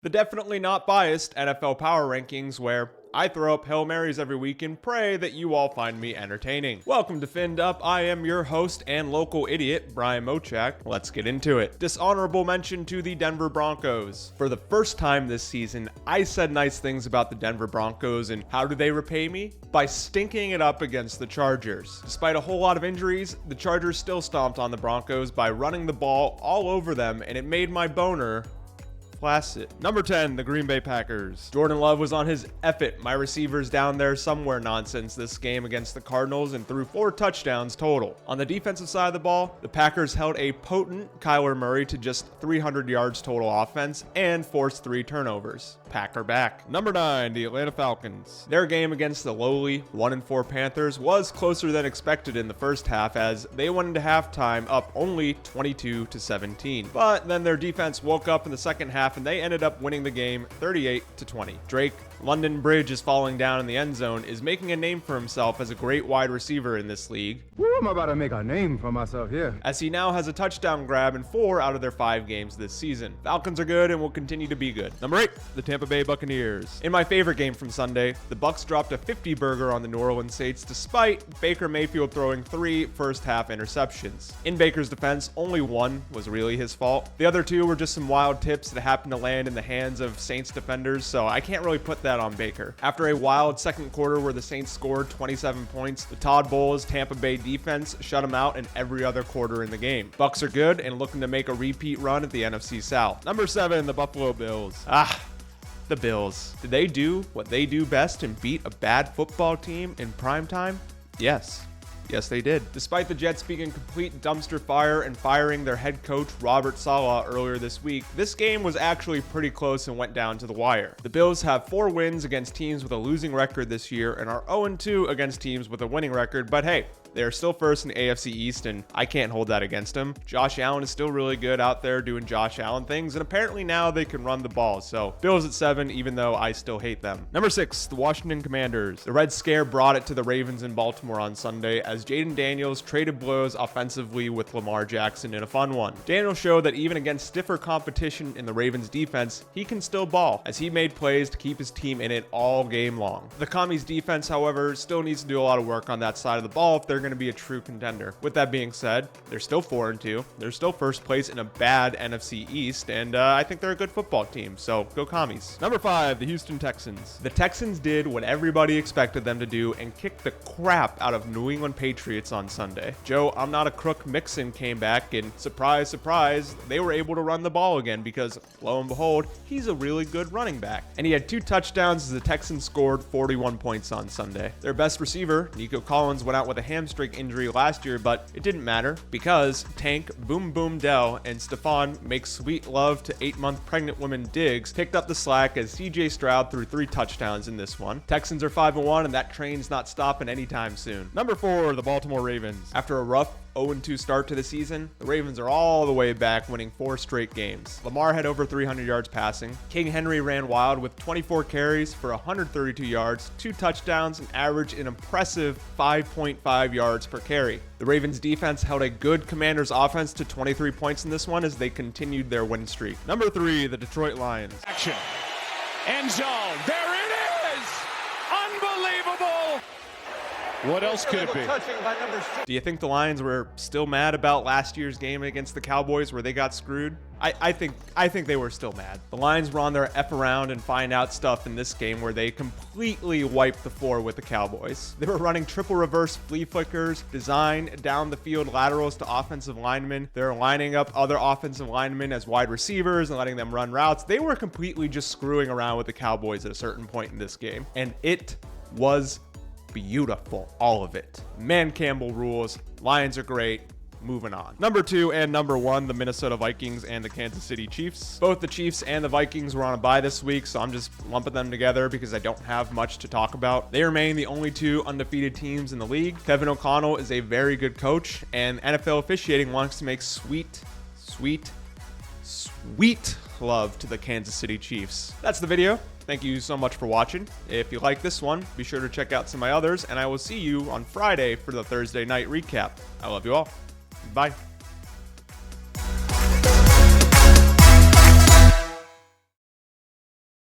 The definitely not biased NFL Power Rankings, where I throw up Hail Marys every week and pray that you all find me entertaining. Welcome to Finned Up. I am your host and local idiot, Brian Mochak. Let's get into it. Dishonorable mention to the Denver Broncos. For the first time this season, I said nice things about the Denver Broncos, and how do they repay me? By stinking it up against the Chargers. Despite a whole lot of injuries, the Chargers still stomped on the Broncos by running the ball all over them, and it made my boner placid. Number 10, the Green Bay Packers. Jordan Love was on his F it, my receiver's down there somewhere nonsense this game against the Cardinals and threw 4 touchdowns total. On the defensive side of the ball, the Packers held a potent Kyler Murray to just 300 yards total offense and forced 3 turnovers. Packer back. Number 9, the Atlanta Falcons. Their game against the lowly 1-4 Panthers was closer than expected in the first half, as they went into halftime up only 22-17. But then their defense woke up in the second half and they ended up winning the game 38-20. Drake London Bridge is falling down in the end zone, is making a name for himself as a great wide receiver in this league. Woo, I'm about to make a name for myself here. As he now has a touchdown grab in 4 out of their 5 games this season. Falcons are good and will continue to be good. Number 8, the Tampa Bay Buccaneers. In my favorite game from Sunday, the Bucs dropped a 50 burger on the New Orleans Saints despite Baker Mayfield throwing 3 first half interceptions. In Baker's defense, only 1 was really his fault. The other 2 were just some wild tips that happened to land in the hands of Saints defenders, so I can't really put that on Baker. After a wild second quarter where the Saints scored 27 points, the Todd Bowles Tampa Bay defense shut them out in every other quarter in the game. Bucs are good and looking to make a repeat run at the NFC South. Number 7, the Buffalo Bills. The Bills. Did they do what they do best and beat a bad football team in primetime? Yes. Yes, they did. Despite the Jets being in complete dumpster fire and firing their head coach Robert Saleh earlier this week, this game was actually pretty close and went down to the wire. The Bills have 4 wins against teams with a losing record this year and are 0-2 against teams with a winning record, but hey, they are still first in the AFC East, and I can't hold that against them. Josh Allen is still really good out there doing Josh Allen things, and apparently now they can run the ball. So Bills at 7, even though I still hate them. Number 6, the Washington Commanders. The Red Scare brought it to the Ravens in Baltimore on Sunday as Jaden Daniels traded blows offensively with Lamar Jackson in a fun one. Daniels showed that even against stiffer competition in the Ravens defense, he can still ball, as he made plays to keep his team in it all game long. The Commies defense, however, still needs to do a lot of work on that side of the ball if they're going to be a true contender. With that being said, they're still 4-2. They're still first place in a bad NFC East, and I think they're a good football team, so go Commies. Number 5, the Houston Texans. The Texans did what everybody expected them to do and kicked the crap out of New England Patriots on Sunday. Joe, I'm not a crook Mixon came back, and surprise, surprise, they were able to run the ball again because, lo and behold, he's a really good running back. And he had 2 touchdowns as the Texans scored 41 points on Sunday. Their best receiver, Nico Collins, went out with a hamstring injury last year, but it didn't matter because Tank, Boom Boom Dell, and Stephon Make Sweet Love to 8-month pregnant woman Diggs picked up the slack as CJ Stroud threw 3 touchdowns in this one. Texans are 5-1, and that train's not stopping anytime soon. Number 4, the Baltimore Ravens. After a rough 0-2 start to the season, the Ravens are all the way back, winning 4 straight games. Lamar had over 300 yards passing. King Henry ran wild with 24 carries for 132 yards, 2 touchdowns, and averaged an impressive 5.5 yards per carry. The Ravens defense held a good Commanders offense to 23 points in this one as they continued their win streak. Number 3, the Detroit Lions. Action. End zone. There it is. Unbelievable. What else could it be? Do you think the Lions were still mad about last year's game against the Cowboys where they got screwed? I think they were still mad. The Lions were on their F around and find out stuff in this game where they completely wiped the floor with the Cowboys. They were running triple reverse flea flickers, design down the field laterals to offensive linemen. They're lining up other offensive linemen as wide receivers and letting them run routes. They were completely just screwing around with the Cowboys at a certain point in this game. And it was beautiful, all of it. Man Campbell rules. Lions are great. Moving on. Number 2 and number 1, the Minnesota Vikings and the Kansas City Chiefs. Both the Chiefs and the Vikings were on a bye this week, so I'm just lumping them together because I don't have much to talk about. They remain the only 2 undefeated teams in the league. Kevin O'Connell is a very good coach, and NFL officiating wants to make sweet love to the Kansas City Chiefs. That's the video. Thank you so much for watching. If you like this one, be sure to check out some of my others, and I will see you on Friday for the Thursday night recap. I love you all. Bye.